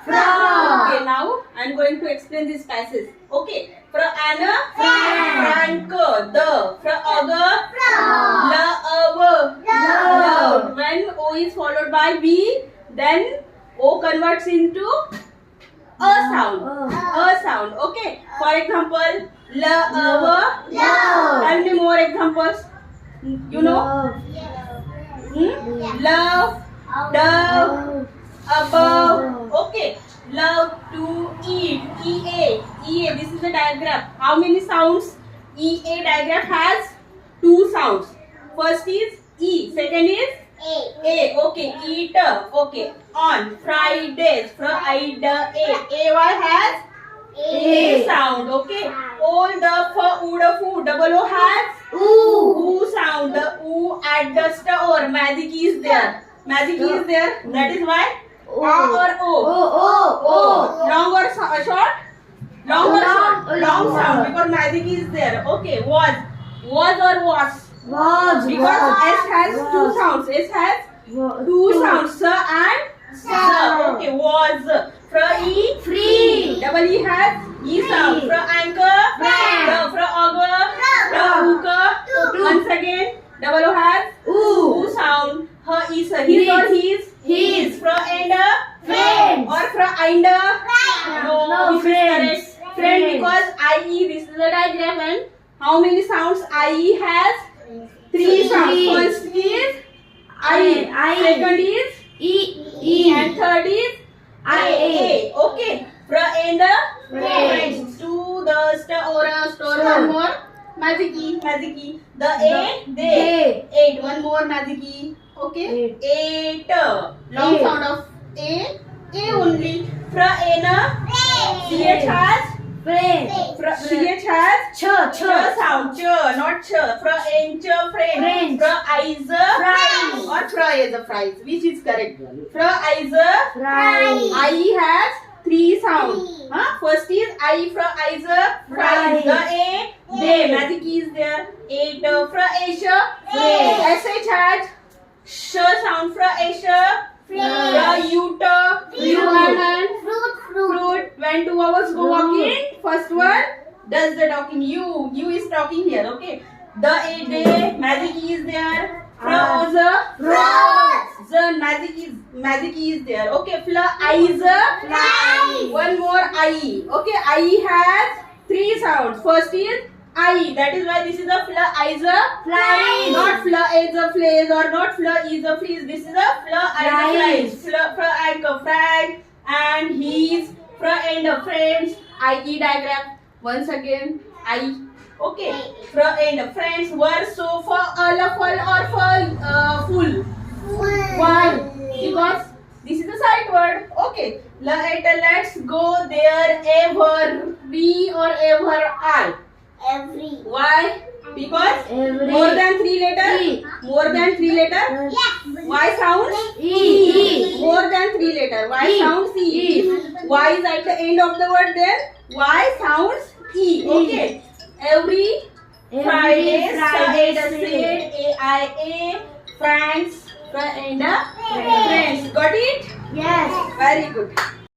Okay, now I'm going to explain this passage. Okay. Fra Anna, Frank, the, fra Aga, love. When O is followed by B, then O converts into a sound. Okay. For example, love. Tell me more examples. You know? Love, dove, above. Okay. Love to eat. EA. This is the diagram. How many sounds? EA diagram has two sounds. First is E. Second is A. Okay. Eater. Okay. On Fridays. Friday. AY has A sound. Okay. All the food. Double O has Oo sound. The oo at the store. Magic is there. That is why A or O. Long or short? Long sound because magic is there. Okay. Was or was? Because S has two sounds. Sir and sir. Okay. Was. Fra E. Free. Double E has E sound. Fra anchor. Fra auger. Fra hooker. Once again. Double O has Oo sound. Her is his or his. Fra ender. Or fra einder. No, this is correct. Friend because IE. This is the diagram. And how many sounds IE has? Three sounds. First is I. Second is E. And third is IA. Okay. Fra ender. Friends. To the store. One more. Magic E. The A. They. 8. One more magic E. Okay. 8. Long sound of A only. Fra ena. CH has. CH has ch sound. Ch, not ch. Fra encher. Friend. Fra iser. Or fries. Which is correct? Fra iser. I has three sounds. First is I. Fra iser. Fries. The A. They. Magic is there. 8. Fra Asia. SH has sh sound. Fra Asia. Fra Utah. Fruit. When 2 hours go walking, first one does the talking. You is talking here. Okay. The A day. Magic is there. Fra Oza. The magic is there. Okay. Fla Iza. One more I. Okay. I has three sounds. First is I. That is why this is a fla Iza. Not fla Iza flays or not fla Iza fleas. This is a fla Iza flies. Fra anchor. Frank and his. Fra end of friends. IE diagram. Once again I. Okay. Fra end of friends were so for full or full. Why? Because this is the sight word. Okay. Let's go there ever be or ever are. Why? Because more than three letters. Yes. Y sounds E. More than three letters. Y sounds E. Y is at the end of the word. Then Y sounds E. Okay. Every Friday, said AIA, Franks, and friends. Got it? Yes. Very good.